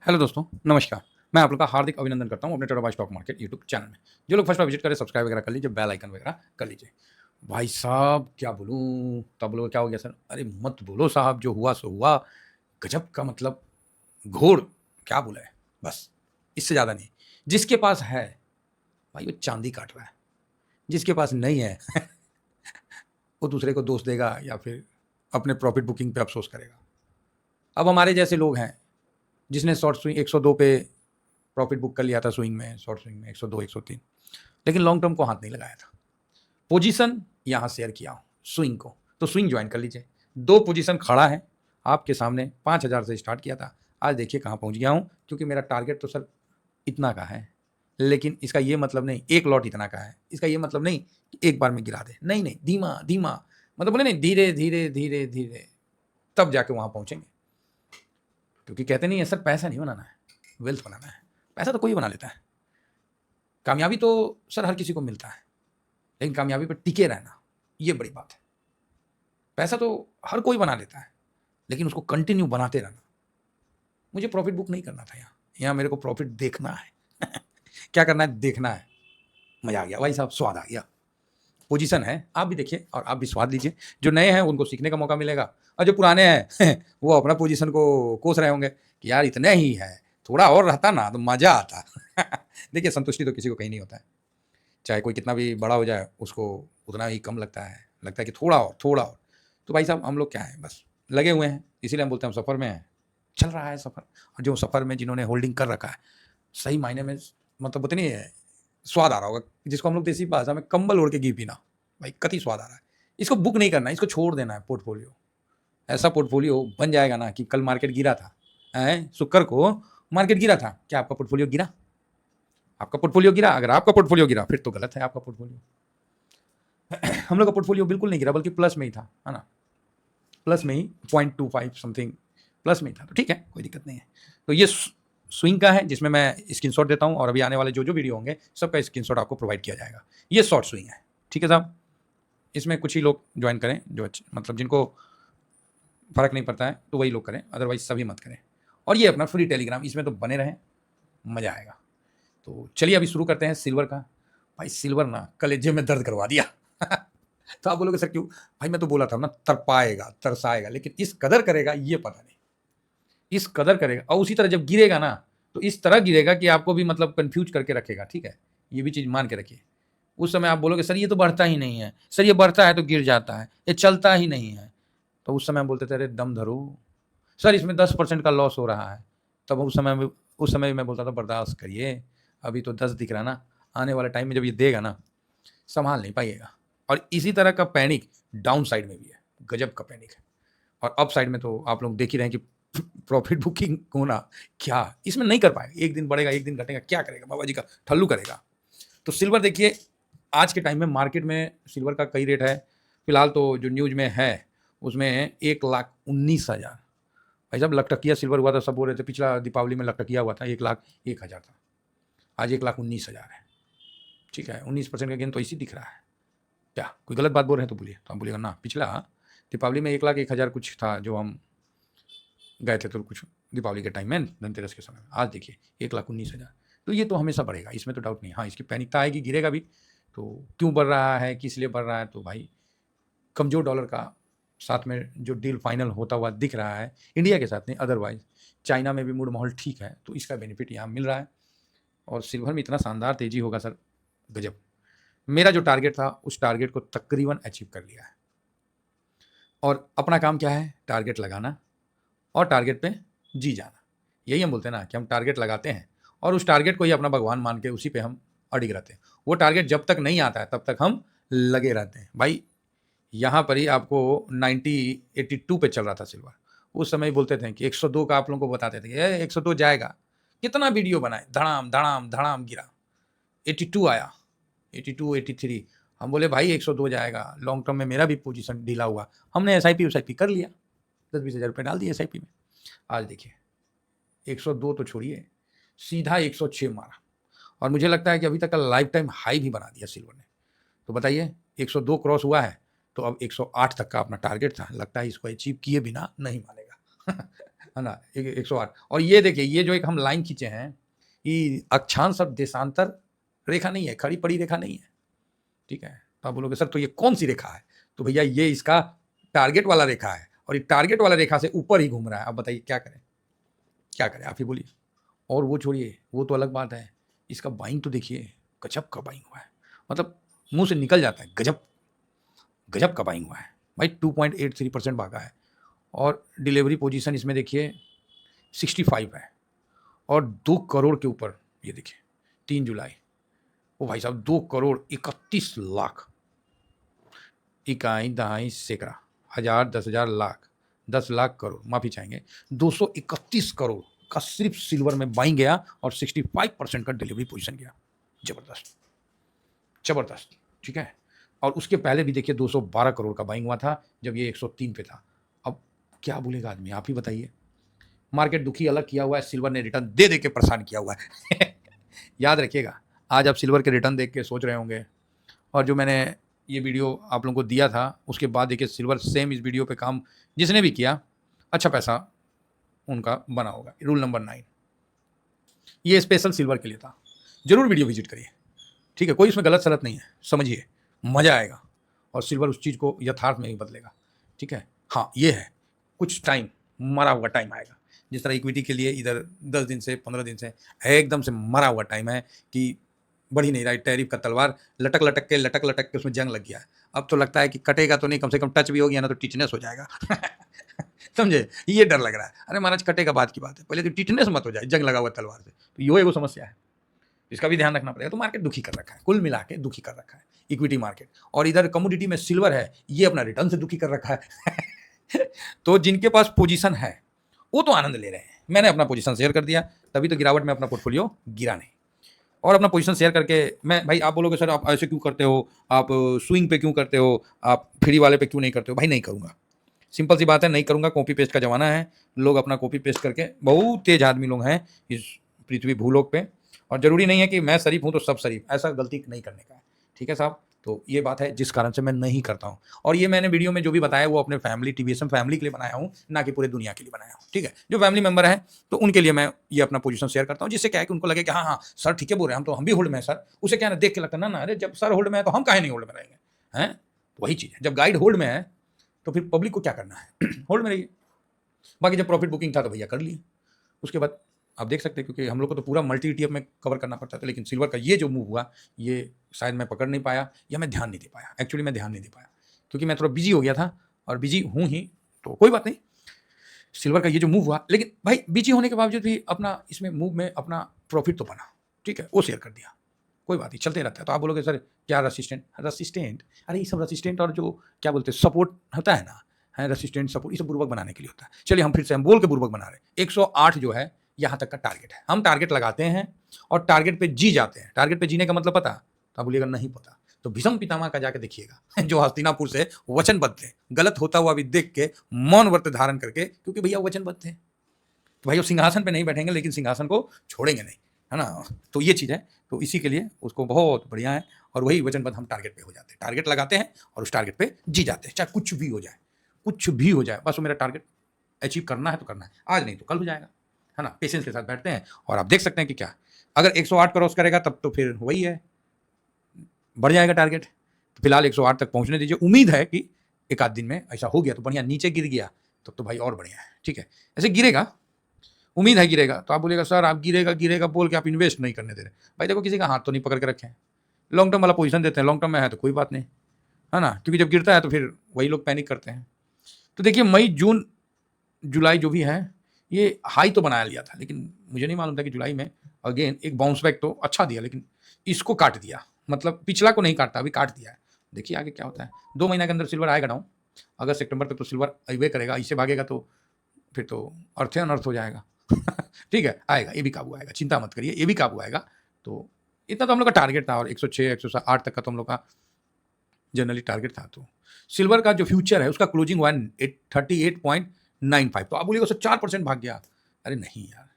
Hello दोस्तों, नमस्कार। मैं आप लोग का हार्दिक अभिनंदन करता हूँ अपने टोटोबाई स्टॉक मार्केट यूट्यूब चैनल में। जो लोग फर्स्ट बार विजिट करें, सब्सक्राइब वगैरह कर लीजिए, बेल आइकन वगैरह कर लीजिए। भाई साहब क्या बोलूँ, तब बोलोगे क्या हो गया सर? अरे मत बोलो साहब, जो हुआ सो हुआ। गजब का मतलब घोर, क्या बोला है, बस इससे ज़्यादा नहीं। जिसके पास है भाई वो चांदी काट रहा है, जिसके पास नहीं है वो दूसरे को दोष देगा या फिर अपने प्रॉफिट बुकिंग पे अफसोस करेगा। अब हमारे जैसे लोग हैं, जिसने शॉर्ट स्विंग 102 पे प्रॉफिट बुक कर लिया था, स्विंग में, शॉर्ट स्विंग में 102 103, लेकिन लॉन्ग टर्म को हाथ नहीं लगाया था। पोजीशन यहाँ शेयर किया हूँ स्विंग को, तो स्विंग ज्वाइन कर लीजिए। 2 पोजीशन खड़ा है आपके सामने, 5,000 से स्टार्ट किया था, आज देखिए कहाँ पहुँच गया हूँ। क्योंकि मेरा टारगेट तो सर इतना का है, लेकिन इसका ये मतलब नहीं एक लॉट इतना का है, इसका ये मतलब नहीं कि एक बार में गिरा दे, नहीं नहीं, धीमा धीमा, मतलब बोले नहीं, धीरे धीरे धीरे धीरे, तब जाके वहाँ पहुँचेंगे। क्योंकि कहते नहीं है सर, पैसा नहीं बनाना है, वेल्थ बनाना है। पैसा तो कोई बना लेता है, कामयाबी तो सर हर किसी को मिलता है, लेकिन कामयाबी पर टिके रहना ये बड़ी बात है। पैसा तो हर कोई बना लेता है, लेकिन उसको कंटिन्यू बनाते रहना। मुझे प्रॉफिट बुक नहीं करना था, यहाँ मेरे को प्रॉफिट देखना है क्या करना है, देखना है। मजा आ गया भाई साहब, स्वाद आ गया। पोजीशन है, आप भी देखिए और आप भी स्वाद लीजिए। जो नए हैं उनको सीखने का मौका मिलेगा, और जो पुराने हैं वो अपना पोजीशन को कोस रहे होंगे कि यार इतने ही है, थोड़ा और रहता ना तो मजा आता देखिए, संतुष्टि तो किसी को कहीं नहीं होता है, चाहे कोई कितना भी बड़ा हो जाए, उसको उतना ही कम लगता है कि थोड़ा और थोड़ा और। तो भाई साहब हम लोग क्या है, बस लगे हुए हैं, इसीलिए हम बोलते हैं हम सफ़र में हैं, चल रहा है सफ़र। और जो सफ़र में जिन्होंने होल्डिंग कर रखा है, सही मायने में मतलब बोलते नहीं है, स्वाद आ रहा होगा, जिसको हम लोग देसी भाषा में कंबल ओढ़ के घी पीना, भाई कति स्वाद आ रहा है। इसको बुक नहीं करना है, इसको छोड़ देना है पोर्टफोलियो। ऐसा पोर्टफोलियो बन जाएगा ना कि कल मार्केट गिरा था, शुक्र को मार्केट गिरा था, क्या आपका पोर्टफोलियो गिरा? आपका पोर्टफोलियो गिरा? अगर आपका पोर्टफोलियो गिरा फिर तो गलत है आपका पोर्टफोलियो। हम लोग का पोर्टफोलियो बिल्कुल नहीं गिरा, बल्कि प्लस में ही था, है ना, प्लस में ही 0.25 समथिंग प्लस में ही था, तो ठीक है, कोई दिक्कत नहीं है। तो ये स्विंग का है, जिसमें मैं स्क्रीनशॉट देता हूँ, और अभी आने वाले जो जो वीडियो होंगे सबका स्क्रीनशॉट आपको प्रोवाइड किया जाएगा। ये शॉर्ट स्विंग है, ठीक है साहब। इसमें कुछ ही लोग ज्वाइन करें जो मतलब जिनको फ़र्क नहीं पड़ता है, तो वही लोग करें, अदरवाइज सभी मत करें। और ये अपना फ्री टेलीग्राम, इसमें तो बने रहें, मज़ा आएगा। तो चलिए अभी शुरू करते हैं सिल्वर का। भाई सिल्वर ना कलेजे में दर्द करवा दिया तो आप बोलोगे सर क्यों? भाई मैं तो बोला था ना, तरपाएगा तरसाएगा, लेकिन इस कदर करेगा ये पता नहीं, इस कदर करेगा। और उसी तरह जब गिरेगा ना, तो इस तरह गिरेगा कि आपको भी मतलब कंफ्यूज करके रखेगा, ठीक है, ये भी चीज़ मान के रखिए। उस समय आप बोलोगे सर ये तो बढ़ता ही नहीं है, सर ये बढ़ता है तो गिर जाता है, ये चलता ही नहीं है, तो उस समय हम बोलते थे अरे दम धरो सर, इसमें 10% का लॉस हो रहा है। तब उस समय भी मैं बोलता था बर्दाश्त करिए, अभी तो 10 दिख रहा ना, आने वाले टाइम में जब ये देगा ना, संभाल नहीं पाइएगा। और इसी तरह का पैनिक डाउन साइड में भी है, गजब का पैनिक है। और अप साइड में तो आप लोग देख ही रहे हैं कि प्रॉफिट बुकिंग होना क्या, इसमें नहीं कर पाएगा। एक दिन बढ़ेगा एक दिन घटेगा, क्या करेगा, बाबा जी का ठल्लू करेगा। तो सिल्वर देखिए, आज के टाइम में मार्केट में सिल्वर का कई रेट है। फिलहाल तो जो न्यूज में है उसमें 1,19,000। भाई साहब लखटकिया सिल्वर हुआ था, सब बोल रहे थे पिछला दीपावली में लखटकिया हुआ था, 1,01,000 था, आज 1,19,000 है। ठीक है, 19% का गेन तो इसी दिख रहा है। क्या कोई गलत बात बोल रहे हैं तो बोलिए, तो हम बोलिएगा ना, पिछला दीपावली में 1,01,000 कुछ था जो हम गए थे, तो कुछ दीपावली के टाइम में, धनतेरस के समय में। आज देखिए 1,19,000। तो ये तो हमेशा बढ़ेगा, इसमें तो डाउट नहीं। हाँ, इसकी पैनिकता आएगी, गिरेगा भी। तो क्यों बढ़ रहा है, किस लिए बढ़ रहा है? तो भाई कमज़ोर डॉलर का साथ में जो डील फाइनल होता हुआ दिख रहा है, इंडिया के साथ नहीं, अदरवाइज चाइना में भी मूड माहौल ठीक है, तो इसका बेनिफिट यहाँ मिल रहा है। और सिल्वर में इतना शानदार तेज़ी होगा सर, गजब। मेरा जो टारगेट था उस टारगेट को तकरीबन अचीव कर लिया है। और अपना काम क्या है? टारगेट लगाना और टारगेट पे जी जाना। यही हम बोलते हैं ना कि हम टारगेट लगाते हैं और उस टारगेट को ही अपना भगवान मान के उसी पे हम अडिग रहते हैं। वो टारगेट जब तक नहीं आता है तब तक हम लगे रहते हैं। भाई यहाँ पर ही आपको 82 पे चल रहा था सिल्वर। उस समय बोलते थे कि 102 का आप लोगों को बताते थे कि 102 जाएगा। कितना वीडियो बनाए, धड़ाम धड़ाम धड़ाम गिरा, 82 आया, 82 83। हम बोले भाई 102 जाएगा, लॉन्ग टर्म में मेरा भी पोजीशन ढीला हुआ, हमने SIP कर लिया, 10-20 हज़ार रुपये डाल दिए SIP में। आज देखिए 102 तो छोड़िए, सीधा 106 मारा, और मुझे लगता है कि अभी तक का लाइफ टाइम हाई भी बना दिया सिल्वर ने। तो बताइए 102 क्रॉस हुआ है, तो अब 108 तक का अपना टारगेट था, लगता है इसको अचीव किए बिना नहीं मानेगा है ना, 108। और ये देखिए, ये जो एक हम लाइन खींचे हैं, ये अक्षांश और देशांतर रेखा नहीं है, खड़ी पड़ी रेखा नहीं है, ठीक है। तो आप बोलोगे सर तो ये कौन सी रेखा है? तो भैया ये इसका टारगेट वाला रेखा है, और ये टारगेट वाला रेखा से ऊपर ही घूम रहा है। अब बताइए क्या करें, क्या करें, आप ही बोलिए। और वो छोड़िए, वो तो अलग बात है, इसका बाइंग तो देखिए, गजब का बाइंग हुआ है, मतलब मुंह से निकल जाता है, गजब गजब का बाइंग हुआ है भाई। 2.83% भागा है, और डिलीवरी पोजीशन इसमें देखिए 65 है, और 2 करोड़ के ऊपर। ये देखिए 3 जुलाई, ओ भाई साहब 2 करोड़ 31 लाख, इकाई दहाई सैकड़ा हजार 10,000 लाख 10 लाख करोड़, माफी चाहेंगे, 231 करोड़ का सिर्फ सिल्वर में बाइंग गया, और 65% का डिलीवरी पोजीशन गया। जबरदस्त जबरदस्त, ठीक है। और उसके पहले भी देखिए 212 करोड़ का बाइंग हुआ था, जब ये 103 पे था। अब क्या बोलेगा आदमी, आप ही बताइए। मार्केट दुखी अलग किया हुआ है, सिल्वर ने रिटर्न दे दे के परेशान किया हुआ है। याद रखिएगा, आज आप सिल्वर के रिटर्न देख के सोच रहे होंगे, और जो मैंने ये वीडियो आप लोगों को दिया था, उसके बाद देखिए सिल्वर सेम इस वीडियो पे काम जिसने भी किया, अच्छा पैसा उनका बना होगा। रूल नंबर 9, ये स्पेशल सिल्वर के लिए था, जरूर वीडियो विजिट करिए, ठीक है। कोई इसमें गलत सलत नहीं है, समझिए, मजा आएगा, और सिल्वर उस चीज़ को यथार्थ में ही बदलेगा, ठीक है। हाँ ये है, कुछ टाइम, मरा हुआ टाइम आएगा, जिस तरह इक्विटी के लिए इधर 10 दिन से 15 दिन से एकदम से मरा हुआ टाइम है कि बढ़ ही नहीं रहा है, टैरिफ का तलवार लटक लटक के उसमें जंग लग गया है। अब तो लगता है कि कटेगा तो नहीं, कम से कम टच भी हो गया ना तो टिटनेस हो जाएगा। समझे, ये डर लग रहा है। अरे महाराज कटेगा बात की बात है, पहले तो टिटनेस मत हो जाए जंग लगा हुआ तलवार से, तो यो एगो समस्या है, इसका भी ध्यान रखना पड़ेगा। तो मार्केट दुखी कर रखा है, कुल मिला के दुखी कर रखा है इक्विटी मार्केट, और इधर कमोडिटी में सिल्वर है, ये अपना रिटर्न से दुखी कर रखा है। तो जिनके पास पोजीशन है वो तो आनंद ले रहे हैं। मैंने अपना पोजीशन शेयर कर दिया, तभी तो गिरावट में अपना पोर्टफोलियो गिरा नहीं। और अपना पोजीशन शेयर करके मैं, भाई आप बोलोगे सर आप ऐसे क्यों करते हो, आप स्विंग पे क्यों करते हो, आप फ्री वाले पे क्यों नहीं करते हो? भाई नहीं करूँगा, सिंपल सी बात है, नहीं करूँगा। कॉपी पेस्ट का ज़माना है, लोग अपना कॉपी पेस्ट करके, बहुत तेज आदमी लोग हैं इस पृथ्वी भूलोक पे, और ज़रूरी नहीं है कि मैं शरीफ हूँ तो सब शरीफ, ऐसा गलती नहीं करने का है, ठीक है साहब। तो ये बात है जिस कारण से मैं नहीं करता हूँ, और ये मैंने वीडियो में जो भी बताया वो अपने फैमिली, टीवीएसएम फैमिली के लिए बनाया हूँ, ना कि पूरे दुनिया के लिए बनाया हूँ, ठीक है। जो फैमिली मेंबर है तो उनके लिए मैं ये अपना पोजीशन शेयर करता हूँ, जिससे क्या है कि उनको लगे कि हाँ हाँ सर ठीक है बोल रहे हैं, हम भी होल्ड में है सर। उसे क्या ना देख के लगता है ना, अरे जब सर होल्ड में है तो हम काहे नहीं होल्ड में रहेंगे, हैं। वही चीज़ है, जब गाइड होल्ड में है तो फिर पब्लिक को क्या करना है, होल्ड में रहिए। बाकी जब प्रॉफिट बुकिंग था तो भैया कर लिए, उसके बाद आप देख सकते हैं, क्योंकि हम लोग को तो पूरा मल्टी ETF में कवर करना पड़ता था, लेकिन सिल्वर का ये जो मूव हुआ, ये शायद मैं पकड़ नहीं पाया, या मैं ध्यान नहीं दे पाया। एक्चुअली मैं ध्यान नहीं दे पाया, क्योंकि मैं थोड़ा बिजी हो गया था, और बिजी हूँ ही, तो कोई बात नहीं। सिल्वर का ये जो मूव हुआ, लेकिन भाई बिजी होने के बावजूद भी अपना इसमें मूव में अपना प्रॉफिट तो बना, ठीक है, वो शेयर कर दिया, कोई बात नहीं, चलते रहता है। तो आप बोलोगे सर क्या रसिस्टेंट, अरे ये सब रसिस्टेंट और जो क्या बोलते हैं सपोर्ट होता है ना, है रसिस्टेंट सपोर्ट, ये सब बुर्बक बनाने के लिए होता है। चलिए हम फिर से हम बोल के बुर्बक बना रहे हैं। 108 जो है यहाँ तक का टारगेट है, हम टारगेट लगाते हैं और टारगेट पे जी जाते हैं। टारगेट पे जीने का मतलब पता? तो आप बोलिएगा नहीं पता, तो भीष्म पितामह का जाके देखिएगा, जो हस्तिनापुर से वचनबद्ध थे, गलत होता हुआ भी देख के मौन व्रत धारण करके, क्योंकि भैया वचनबद्ध थे, तो भाई वो सिंहासन पे नहीं बैठेंगे, लेकिन सिंहासन को छोड़ेंगे नहीं, है ना। तो ये चीज़ है, तो इसी के लिए उसको बहुत बढ़िया है, और वही वचनबद्ध हम टारगेट पे हो जाते हैं, टारगेट लगाते हैं और उस टारगेट पे जी जाते हैं, चाहे कुछ भी हो जाए, कुछ भी हो जाए, बस वो मेरा टारगेट अचीव करना है तो करना है, आज नहीं तो कल हो जाएगा, है ना। पेशेंस के साथ बैठते हैं, और आप देख सकते हैं कि क्या, अगर 108 क्रॉस करेगा तब तो फिर वही है, बढ़ जाएगा टारगेट। तो फिलहाल 108 तक पहुंचने दीजिए, उम्मीद है कि एक आध दिन में ऐसा हो गया तो बढ़िया, नीचे गिर गया तो भाई और बढ़िया है, ठीक है। ऐसे गिरेगा, उम्मीद है गिरेगा, तो आप बोलेगा सर आप गिरेगा गिरेगा बोल के आप इन्वेस्ट नहीं करने दे रहे। भाई देखो, किसी का हाथ तो नहीं पकड़ के रखे हैं, लॉन्ग टर्म वाला पोजीशन देते हैं, लॉन्ग टर्म में है तो कोई बात नहीं, है ना, क्योंकि जब गिरता है तो फिर वही लोग पैनिक करते हैं। तो देखिए मई जून जुलाई जो भी है, ये हाई तो बनाया लिया था, लेकिन मुझे नहीं मालूम था कि जुलाई में अगेन एक बाउंस बैक तो अच्छा दिया, लेकिन इसको काट दिया, मतलब पिछला को नहीं काटता, अभी काट दिया है। देखिए आगे क्या होता है, 2 महीना के अंदर सिल्वर आएगा डाउन, अगस्त सितंबर तक तो सिल्वर अवे करेगा, इससे भागेगा तो फिर तो अर्थ अनर्थ हो जाएगा। ठीक है, आएगा, ये भी काबू आएगा, चिंता मत करिए, ये भी काबू आएगा। तो इतना तो हम लोग का टारगेट था, और 106 108 तक का तो हम लोग का जनरली टारगेट था। तो सिल्वर का जो फ्यूचर है उसका क्लोजिंग हुआ 38.95, तो आप बोलिएगा सर 4% भाग गया। अरे नहीं यार,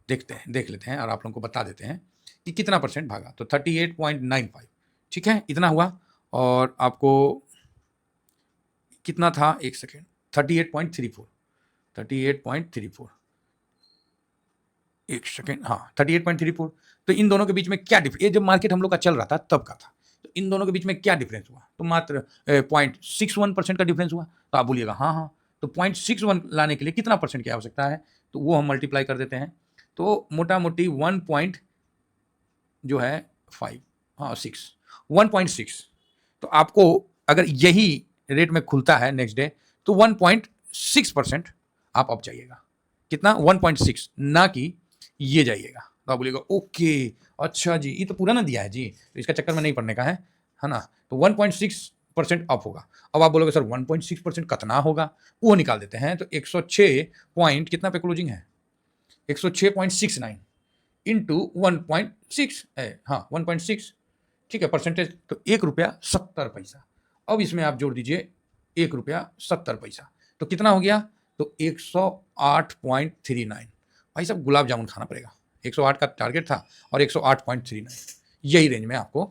देखते हैं, देख लेते हैं और आप लोगों को बता देते हैं कि कितना परसेंट भागा। तो 38.95, ठीक है, इतना हुआ। और आपको कितना था, एक सेकेंड, 38.34, एक सेकेंड, हाँ 38.34। तो इन दोनों के बीच में क्या ये जब मार्केट हम लोग का चल रहा था तब का था, तो इन दोनों के बीच में क्या डिफरेंस हुआ? तो मात्र 0.61% का डिफरेंस हुआ। तो आप बोलिएगा हाँ हाँ, तो 0.61 लाने के लिए कितना परसेंट की आवश्यकता है? तो वो हम मल्टीप्लाई कर देते हैं, तो मोटा मोटी 1 पॉइंट जो है 5, हाँ 6, 1.6। तो आपको अगर यही रेट में खुलता है नेक्स्ट डे तो 1.6% आप अब जाइएगा। कितना? 1.6, ना कि ये जाइएगा। तो आप बोलिएगा ओके, अच्छा जी, ये तो पुराना दिया है जी, तो इसका चक्कर में नहीं पड़ने का है ना। तो 1.6% अप होगा। अब आप बोलोगे सर 1.6% कितना होगा, वो निकाल देते हैं। तो 106 पॉइंट कितना पे क्लोजिंग है? 106.69 इंटू 1.6 है, हाँ 1.6, ठीक है परसेंटेज। तो 1 रुपया 70 पैसा। अब इसमें आप जोड़ दीजिए 1 रुपया 70 पैसा, तो कितना हो गया? तो 108.39। भाई साहब गुलाब जामुन खाना पड़ेगा। 108 का टारगेट था और 108.39, यही रेंज में आपको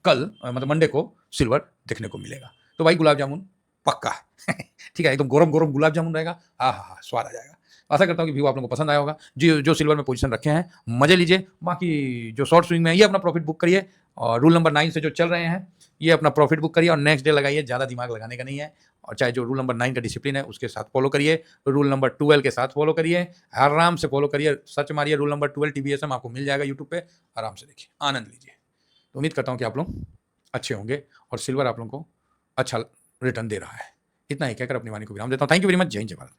कल मतलब मंडे को सिल्वर देखने को मिलेगा। तो भाई गुलाब जामुन पक्का है ठीक है, एकदम गरम गरम गुलाब जामुन रहेगा, हाँ हाँ हाँ, स्वाद आ जाएगा। आशा करता हूँ कि व्यू आप लोगों को पसंद आया होगा। जो सिल्वर में पोजीशन रखे हैं मजे लीजिए, बाकी जो शॉर्ट स्विंग में है ये अपना प्रॉफिट बुक करिए, और रूल नंबर 9 से जो चल रहे हैं ये अपना प्रॉफिट बुक करिए और नेक्स्ट डे लगाइए, ज़्यादा दिमाग लगाने का नहीं है। और चाहे जो रूल नंबर 9 का डिसिप्लिन है उसके साथ फॉलो करिए, रूल नंबर 12 के साथ फॉलो करिए, आराम से फॉलो करिए, सर्च मारिए रूल नंबर 12 TBSM, आपको मिल जाएगा यूट्यूब पे, आराम से देखिए, आनंद लीजिए। तो उम्मीद करता हूँ कि आप लोग अच्छे होंगे और सिल्वर आप लोगों को अच्छा रिटर्न दे रहा है। इतना ही कहकर अपनी वाणी को विराम देता हूँ। Thank you very much. जय हिंद, जय भारत।